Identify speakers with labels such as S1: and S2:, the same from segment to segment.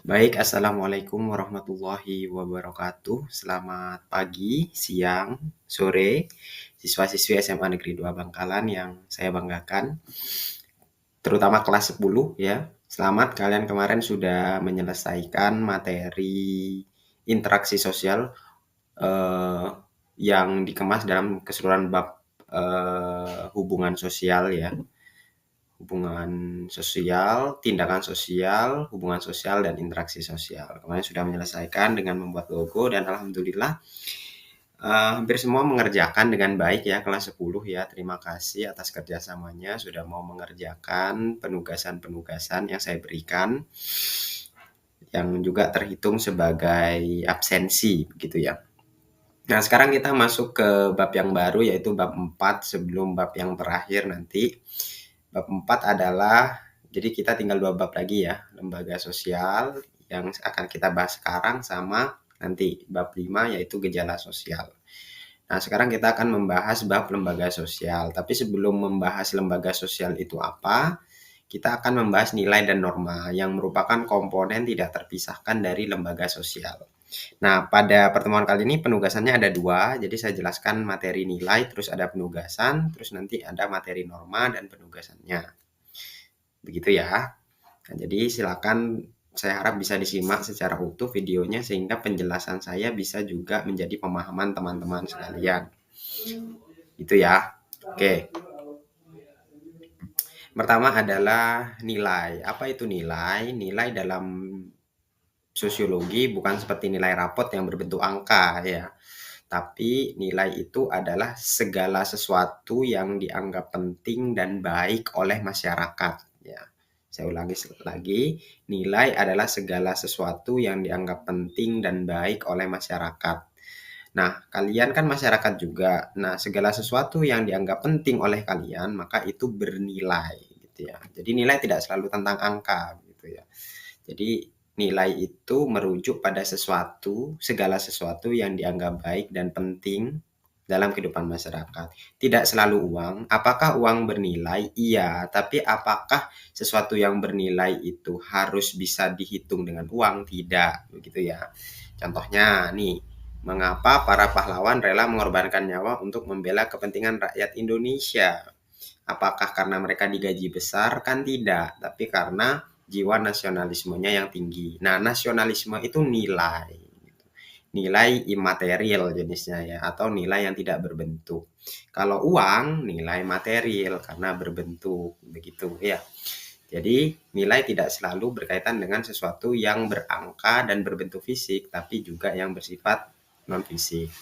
S1: Baik, assalamualaikum warahmatullahi wabarakatuh. Selamat pagi, siang, sore, siswa-siswi SMA Negeri 2 Bangkalan yang saya banggakan, terutama kelas 10 ya. Selamat kalian kemarin sudah menyelesaikan materi interaksi sosial eh, yang dikemas dalam keseluruhan bab hubungan sosial ya. Hubungan sosial, tindakan sosial, hubungan sosial, dan interaksi sosial. Kemarin sudah menyelesaikan dengan membuat logo dan alhamdulillah hampir semua mengerjakan dengan baik ya kelas 10 ya. Terima kasih atas kerjasamanya sudah mau mengerjakan penugasan-penugasan yang saya berikan yang juga terhitung sebagai absensi begitu ya. Nah, sekarang kita masuk ke bab yang baru yaitu bab 4 sebelum bab yang terakhir nanti. Bab 4 adalah jadi kita tinggal 2 bab lagi ya, lembaga sosial yang akan kita bahas sekarang sama nanti bab 5 yaitu gejala sosial. Nah, sekarang kita akan membahas bab lembaga sosial. Tapi sebelum membahas lembaga sosial itu apa, kita akan membahas nilai dan norma yang merupakan komponen tidak terpisahkan dari lembaga sosial. Nah, pada pertemuan kali ini penugasannya ada dua, jadi saya jelaskan materi nilai, terus ada penugasan, terus nanti ada materi norma dan penugasannya. Begitu ya. Nah, jadi silakan saya harap bisa disimak secara utuh videonya sehingga penjelasan saya bisa juga menjadi pemahaman teman-teman sekalian. Itu ya. Oke. Pertama adalah nilai. Apa itu nilai? Nilai dalam sosiologi bukan seperti nilai rapot yang berbentuk angka ya. Tapi nilai itu adalah segala sesuatu yang dianggap penting dan baik oleh masyarakat ya. Saya ulangi lagi, nilai adalah segala sesuatu yang dianggap penting dan baik oleh masyarakat. Nah, kalian kan masyarakat juga. Nah, segala sesuatu yang dianggap penting oleh kalian, maka itu bernilai gitu ya. Jadi nilai tidak selalu tentang angka gitu ya. Jadi nilai itu merujuk pada sesuatu, segala sesuatu yang dianggap baik dan penting dalam kehidupan masyarakat. Tidak selalu uang. Apakah uang bernilai? Iya, tapi apakah sesuatu yang bernilai itu harus bisa dihitung dengan uang? Tidak, begitu ya. Contohnya nih, mengapa para pahlawan rela mengorbankan nyawa untuk membela kepentingan rakyat Indonesia? Apakah karena mereka digaji besar? Kan tidak, tapi karena jiwa nasionalismenya yang tinggi. Nah, nasionalisme itu nilai, nilai imaterial jenisnya ya, atau nilai yang tidak berbentuk. Kalau uang, nilai material karena berbentuk, begitu ya. Jadi, nilai tidak selalu berkaitan dengan sesuatu yang berangka dan berbentuk fisik, tapi juga yang bersifat non-fisik.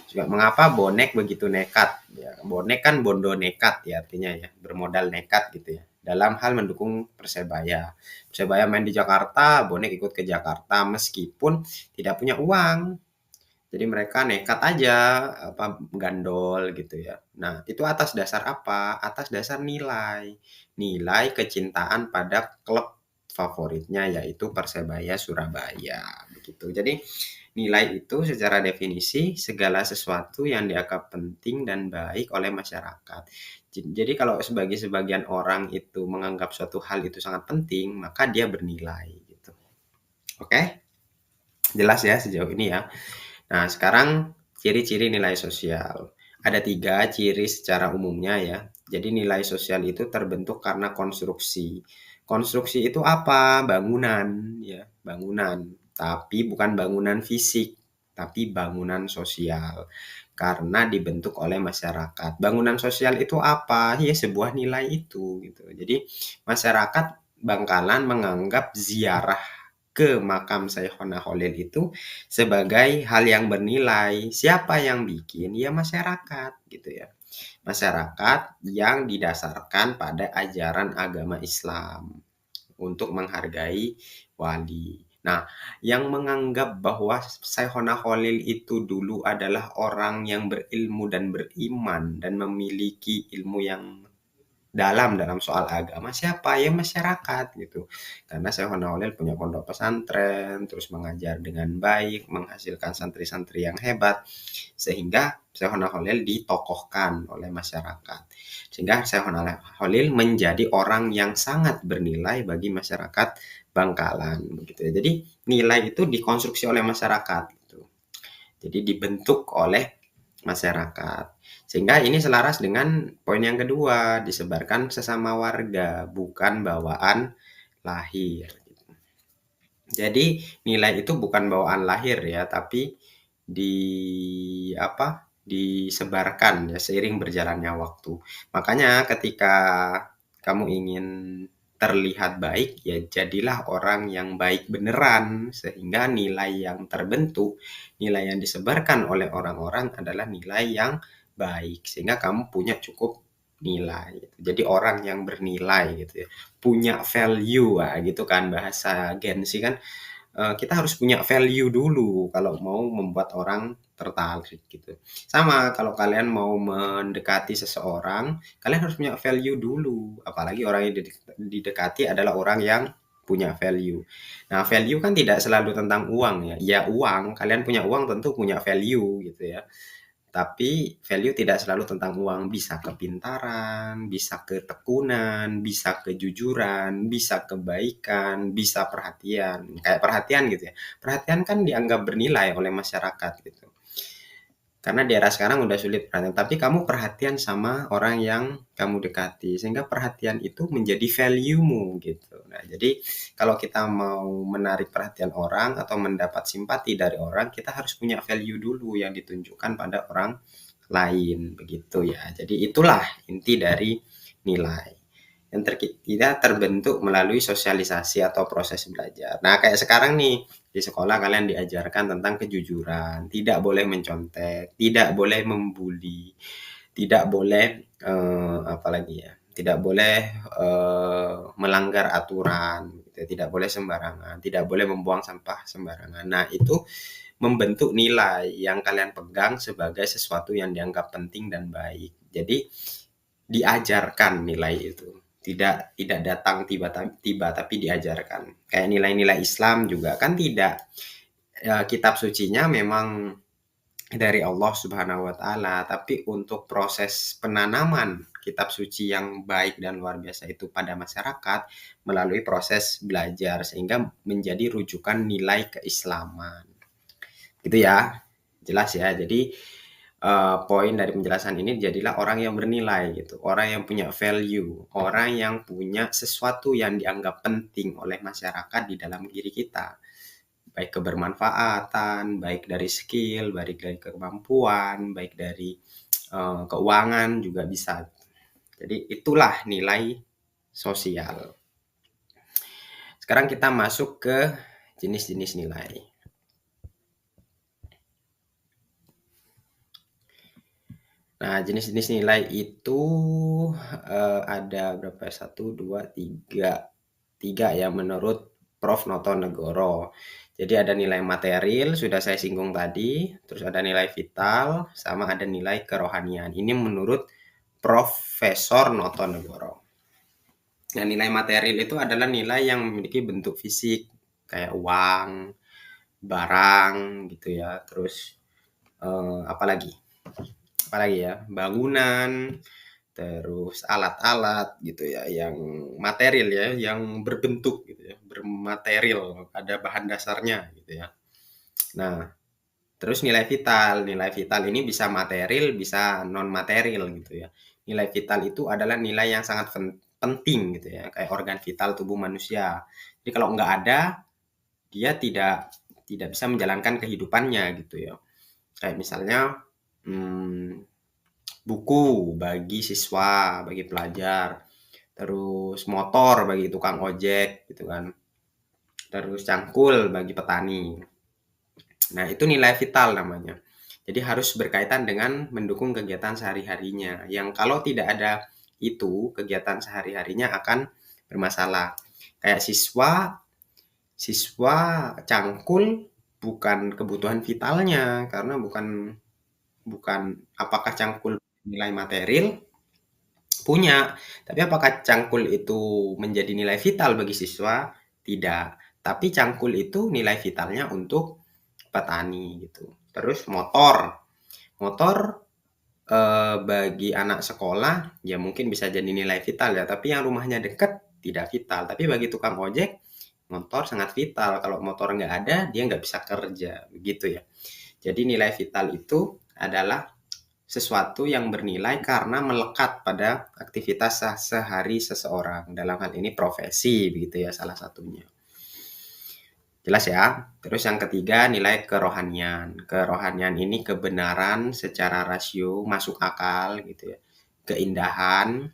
S1: Juga mengapa bonek begitu nekat? Ya, bonek kan bondo nekat ya artinya ya, bermodal nekat gitu ya. Dalam hal mendukung Persebaya. Persebaya main di Jakarta, bonek ikut ke Jakarta meskipun tidak punya uang. Jadi mereka nekat aja apa gandol gitu ya. Nah, itu atas dasar apa? Atas dasar nilai. Nilai kecintaan pada klub favoritnya yaitu Persebaya Surabaya begitu. Jadi nilai itu secara definisi segala sesuatu yang dianggap penting dan baik oleh masyarakat. Jadi kalau sebagai sebagian orang itu menganggap suatu hal itu sangat penting, maka dia bernilai gitu. Oke? Jelas ya sejauh ini ya. Nah, sekarang ciri-ciri nilai sosial. Ada 3 ciri secara umumnya ya. Jadi nilai sosial itu terbentuk karena konstruksi. Konstruksi itu apa? Bangunan ya, bangunan. Tapi bukan bangunan fisik, tapi bangunan sosial. Karena dibentuk oleh masyarakat. Bangunan sosial itu apa? Ya sebuah nilai itu gitu. Jadi masyarakat Bangkalan menganggap ziarah ke makam Syaikhoنا Khalil itu sebagai hal yang bernilai. Siapa yang bikin? Ya masyarakat gitu ya. Masyarakat yang didasarkan pada ajaran agama Islam untuk menghargai wali. Nah, yang menganggap bahwa Syaikhoنا Khalil itu dulu adalah orang yang berilmu dan beriman dan memiliki ilmu yang dalam soal agama siapa? Ya masyarakat gitu. Karena Syekhona Holil punya pondok pesantren, terus mengajar dengan baik, menghasilkan santri-santri yang hebat, sehingga Syekhona Holil ditokohkan oleh masyarakat. Sehingga Syekhona Holil menjadi orang yang sangat bernilai bagi masyarakat Bangkalan begitu ya. Jadi nilai itu dikonstruksi oleh masyarakat gitu. Jadi dibentuk oleh masyarakat. Sehingga ini selaras dengan poin yang kedua, disebarkan sesama warga, bukan bawaan lahir. Jadi nilai itu bukan bawaan lahir ya, tapi di apa? Disebarkan ya seiring berjalannya waktu. Makanya ketika kamu ingin terlihat baik, ya jadilah orang yang baik beneran sehingga nilai yang terbentuk, nilai yang disebarkan oleh orang-orang adalah nilai yang baik sehingga kamu punya cukup nilai gitu. Jadi orang yang bernilai gitu ya, punya value gitu kan bahasa Gen Z kan kita harus punya value dulu kalau mau membuat orang tertarik gitu. Sama kalau kalian mau mendekati seseorang, kalian harus punya value dulu. Apalagi orang yang didekati adalah orang yang punya value. Nah, value kan tidak selalu tentang uang ya. Ya uang, kalian punya uang tentu punya value gitu ya. Tapi value tidak selalu tentang uang, bisa kepintaran, bisa ketekunan, bisa kejujuran, bisa kebaikan, bisa perhatian. Kayak perhatian gitu ya. Perhatian kan dianggap bernilai oleh masyarakat gitu. Karena di era sekarang udah sulit perhatian, tapi kamu perhatian sama orang yang kamu dekati, sehingga perhatian itu menjadi value-mu gitu. Nah, jadi kalau kita mau menarik perhatian orang atau mendapat simpati dari orang, kita harus punya value dulu yang ditunjukkan pada orang lain, begitu ya. Jadi itulah inti dari nilai yang tidak terbentuk melalui sosialisasi atau proses belajar. Nah, kayak sekarang nih, di sekolah kalian diajarkan tentang kejujuran, tidak boleh mencontek, tidak boleh membuli, tidak boleh apalagi ya, tidak boleh melanggar aturan, gitu, tidak boleh sembarangan, tidak boleh membuang sampah sembarangan. Nah, itu membentuk nilai yang kalian pegang sebagai sesuatu yang dianggap penting dan baik. Jadi diajarkan nilai itu. Tidak datang tiba-tiba tapi diajarkan. Kayak nilai-nilai Islam juga kan tidak kitab sucinya memang dari Allah Subhanahu wa taala, tapi untuk proses penanaman kitab suci yang baik dan luar biasa itu pada masyarakat melalui proses belajar sehingga menjadi rujukan nilai keislaman. Gitu ya. Jelas ya. Jadi poin dari penjelasan ini jadilah orang yang bernilai gitu, orang yang punya value, orang yang punya sesuatu yang dianggap penting oleh masyarakat di dalam diri kita. Baik kebermanfaatan, baik dari skill, baik dari kemampuan, baik dari keuangan juga bisa. Jadi itulah nilai sosial. Sekarang kita masuk ke jenis-jenis nilai. Nah, jenis-jenis nilai itu ada berapa? 1, 2, 3 ya menurut Prof. Notonegoro. Jadi ada nilai material, sudah saya singgung tadi, terus ada nilai vital, sama ada nilai kerohanian. Ini menurut Profesor Notonegoro. Nah, nilai material itu adalah nilai yang memiliki bentuk fisik, kayak uang, barang gitu ya. Terus apalagi? Apalagi ya? Bangunan, terus alat-alat gitu ya, yang material ya, yang berbentuk gitu ya, bermaterial, ada bahan dasarnya gitu ya. Nah, terus nilai vital ini bisa material, bisa non material gitu ya. Nilai vital itu adalah nilai yang sangat penting gitu ya, kayak organ vital tubuh manusia. Jadi kalau nggak ada, dia tidak bisa menjalankan kehidupannya gitu ya. Kayak misalnya buku bagi siswa, bagi pelajar, terus motor bagi tukang ojek gitu kan, terus cangkul bagi petani. Nah, itu nilai vital namanya. Jadi harus berkaitan dengan mendukung kegiatan sehari-harinya, yang kalau tidak ada itu, kegiatan sehari-harinya akan bermasalah. Kayak siswa cangkul bukan kebutuhan vitalnya, karena bukan bukan apakah cangkul nilai material Punya, tapi apakah cangkul itu menjadi nilai vital bagi siswa? Tidak. Tapi cangkul itu nilai vitalnya untuk petani gitu. Terus motor. Motor bagi anak sekolah ya mungkin bisa jadi nilai vital ya, tapi yang rumahnya dekat tidak vital. Tapi bagi tukang ojek, motor sangat vital. Kalau motor nggak ada, dia nggak bisa kerja, begitu ya. Jadi nilai vital itu adalah sesuatu yang bernilai karena melekat pada aktivitas sehari seseorang. Dalam hal ini profesi, begitu ya salah satunya. Jelas ya? Terus yang ketiga nilai kerohanian. Kerohanian ini kebenaran secara rasio, masuk akal gitu ya. Keindahan,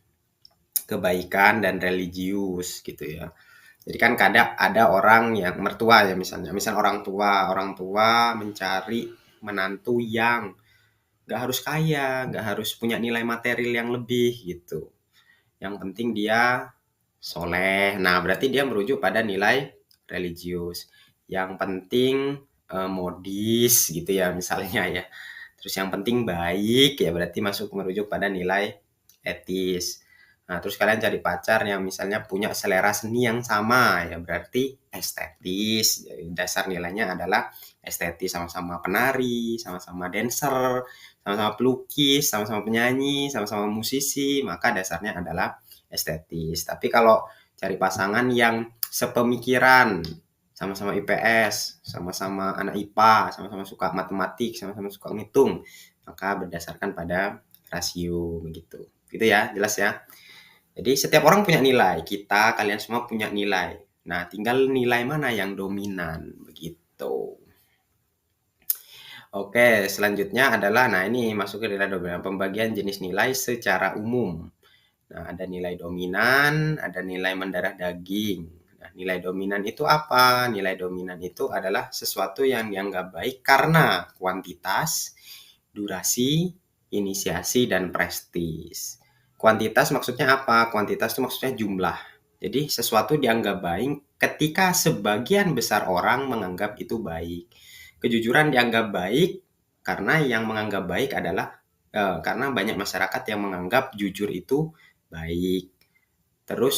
S1: kebaikan dan religius gitu ya. Jadi kan kadang ada orang yang mertua ya misalnya, misal orang tua mencari menantu yang nggak harus kaya, nggak harus punya nilai material yang lebih gitu. Yang penting dia soleh. Nah, berarti dia merujuk pada nilai religius. Yang penting modis gitu ya misalnya ya. Terus yang penting baik ya berarti masuk merujuk pada nilai etis. Nah, terus kalian cari pacar yang misalnya punya selera seni yang sama ya berarti estetis. Jadi dasar nilainya adalah estetis, sama-sama penari, sama-sama dancer, sama-sama pelukis, sama-sama penyanyi, sama-sama musisi, maka dasarnya adalah estetis. Tapi kalau cari pasangan yang sepemikiran, sama-sama IPS, sama-sama anak IPA, sama-sama suka matematik, sama-sama suka ngitung, maka berdasarkan pada rasio begitu. Gitu ya, jelas ya. Jadi setiap orang punya nilai, kita, kalian semua punya nilai. Nah, tinggal nilai mana yang dominan begitu. Oke, selanjutnya adalah, nah ini masuk ke nilai dominan, pembagian jenis nilai secara umum. Nah, ada nilai dominan, ada nilai mendarah daging. Nah, nilai dominan itu apa? Nilai dominan itu adalah sesuatu yang dianggap baik karena kuantitas, durasi, inisiasi, dan prestis. Kuantitas maksudnya apa? Kuantitas itu maksudnya jumlah. Jadi sesuatu dianggap baik ketika sebagian besar orang menganggap itu baik. Kejujuran dianggap baik karena yang menganggap baik adalah karena banyak masyarakat yang menganggap jujur itu baik. Terus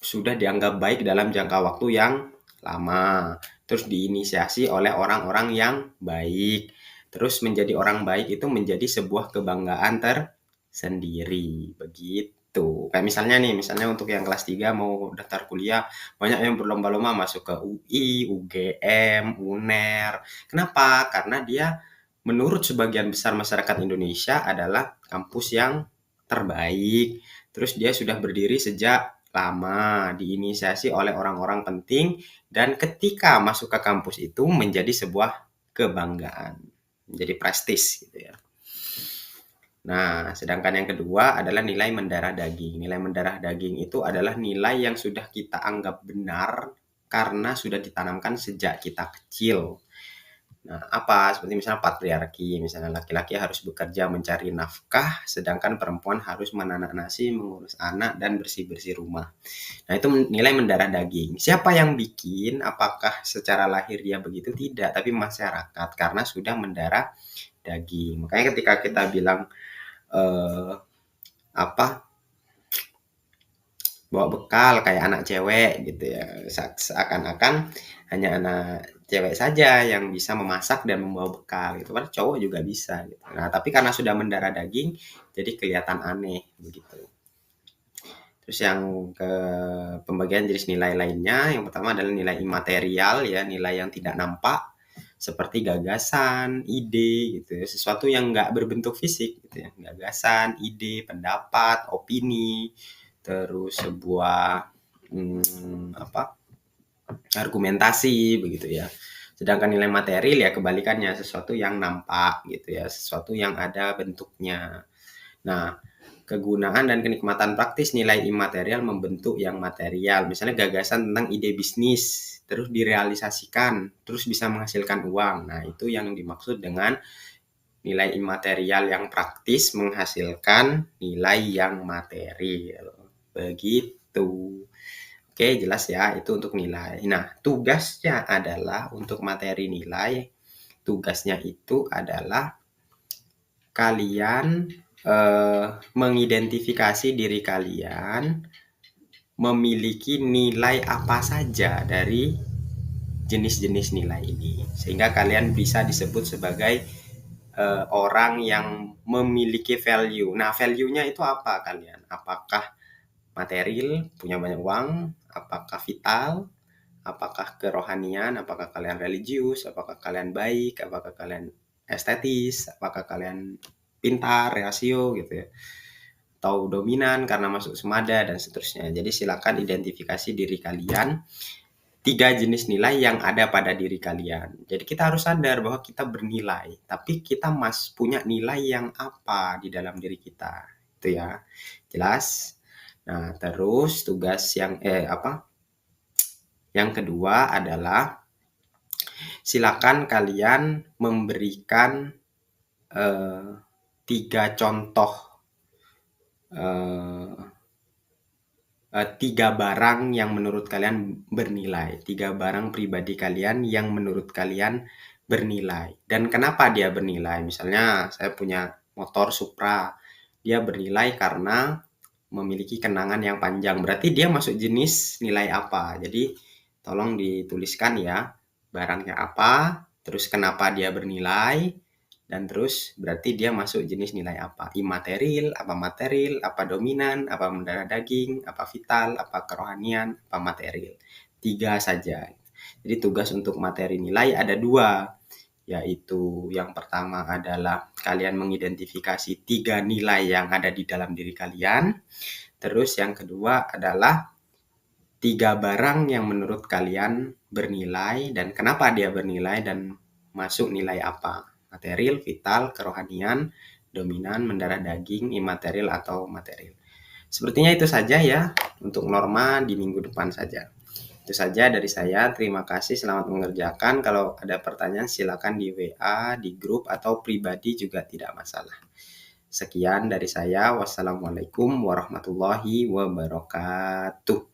S1: sudah dianggap baik dalam jangka waktu yang lama. Terus diinisiasi oleh orang-orang yang baik. Terus menjadi orang baik itu menjadi sebuah kebanggaan tersendiri. Begitu. Kayak misalnya nih, misalnya untuk yang kelas 3 mau daftar kuliah, banyak yang berlomba-lomba masuk ke UI, UGM, UNER. Kenapa? Karena dia menurut sebagian besar masyarakat Indonesia adalah kampus yang terbaik. Terus dia sudah berdiri sejak lama, diinisiasi oleh orang-orang penting, dan ketika masuk ke kampus itu menjadi sebuah kebanggaan, menjadi prestis gitu ya. Nah, sedangkan yang kedua adalah nilai mendarah daging. Nilai mendarah daging itu adalah nilai yang sudah kita anggap benar karena sudah ditanamkan sejak kita kecil. Nah, apa? Seperti misalnya patriarki, misalnya laki-laki harus bekerja mencari nafkah, sedangkan perempuan harus menanak nasi, mengurus anak, dan bersih-bersih rumah. Nah, itu nilai mendarah daging. Siapa yang bikin? Apakah secara lahir dia begitu? Tidak, tapi masyarakat karena sudah mendarah daging. Makanya ketika kita bilang eh, apa bawa bekal kayak anak cewek gitu ya, seakan-akan hanya anak cewek saja yang bisa memasak dan membawa bekal gitu, kan cowok juga bisa gitu. Nah, tapi karena sudah mendarah daging jadi kelihatan aneh begitu. Terus yang ke pembagian jenis nilai lainnya, yang pertama adalah nilai imaterial ya, nilai yang tidak nampak seperti gagasan, ide gitu ya, sesuatu yang nggak berbentuk fisik gitu ya, gagasan, ide, pendapat, opini, terus sebuah apa argumentasi begitu ya. Sedangkan nilai material ya kebalikannya, sesuatu yang nampak gitu ya, sesuatu yang ada bentuknya. Nah, kegunaan dan kenikmatan praktis nilai imaterial membentuk yang material. Misalnya gagasan tentang ide bisnis, terus direalisasikan, terus bisa menghasilkan uang. Nah, itu yang dimaksud dengan nilai imaterial yang praktis menghasilkan nilai yang material. Begitu. Oke, jelas ya, itu untuk nilai. Nah, tugasnya adalah untuk materi nilai, tugasnya itu adalah kalian mengidentifikasi diri kalian memiliki nilai apa saja dari jenis-jenis nilai ini, sehingga kalian bisa disebut sebagai orang yang memiliki value. Nah, value-nya itu apa kalian? Apakah material, punya banyak uang, apakah vital, apakah kerohanian, apakah kalian religius, apakah kalian baik, apakah kalian estetis, apakah kalian pintar, rasio gitu ya, atau dominan karena masuk semada dan seterusnya. Jadi silakan identifikasi diri kalian, 3 jenis nilai yang ada pada diri kalian. Jadi kita harus sadar bahwa kita bernilai, tapi kita punya nilai yang apa di dalam diri kita. Itu ya. Jelas? Nah, terus tugas yang kedua adalah silakan kalian memberikan 3 contoh, 3 barang yang menurut kalian bernilai, 3 barang pribadi kalian yang menurut kalian bernilai. Dan kenapa dia bernilai? Misalnya saya punya motor Supra, dia bernilai karena memiliki kenangan yang panjang. Berarti dia masuk jenis nilai apa? Jadi tolong dituliskan ya, barangnya apa, terus kenapa dia bernilai, dan terus berarti dia masuk jenis nilai apa? Imaterial, apa material, apa dominan, apa mendarah daging, apa vital, apa kerohanian, apa material. 3 saja. Jadi tugas untuk materi nilai ada 2, yaitu yang pertama adalah kalian mengidentifikasi 3 nilai yang ada di dalam diri kalian. Terus yang kedua adalah 3 barang yang menurut kalian bernilai dan kenapa dia bernilai dan masuk nilai apa. Material, vital, kerohanian, dominan, mendarah daging, imaterial atau material. Sepertinya itu saja ya untuk norma di minggu depan saja. Itu saja dari saya. Terima kasih, selamat mengerjakan. Kalau ada pertanyaan silakan di WA, di grup atau pribadi juga tidak masalah. Sekian dari saya. Wassalamualaikum warahmatullahi wabarakatuh.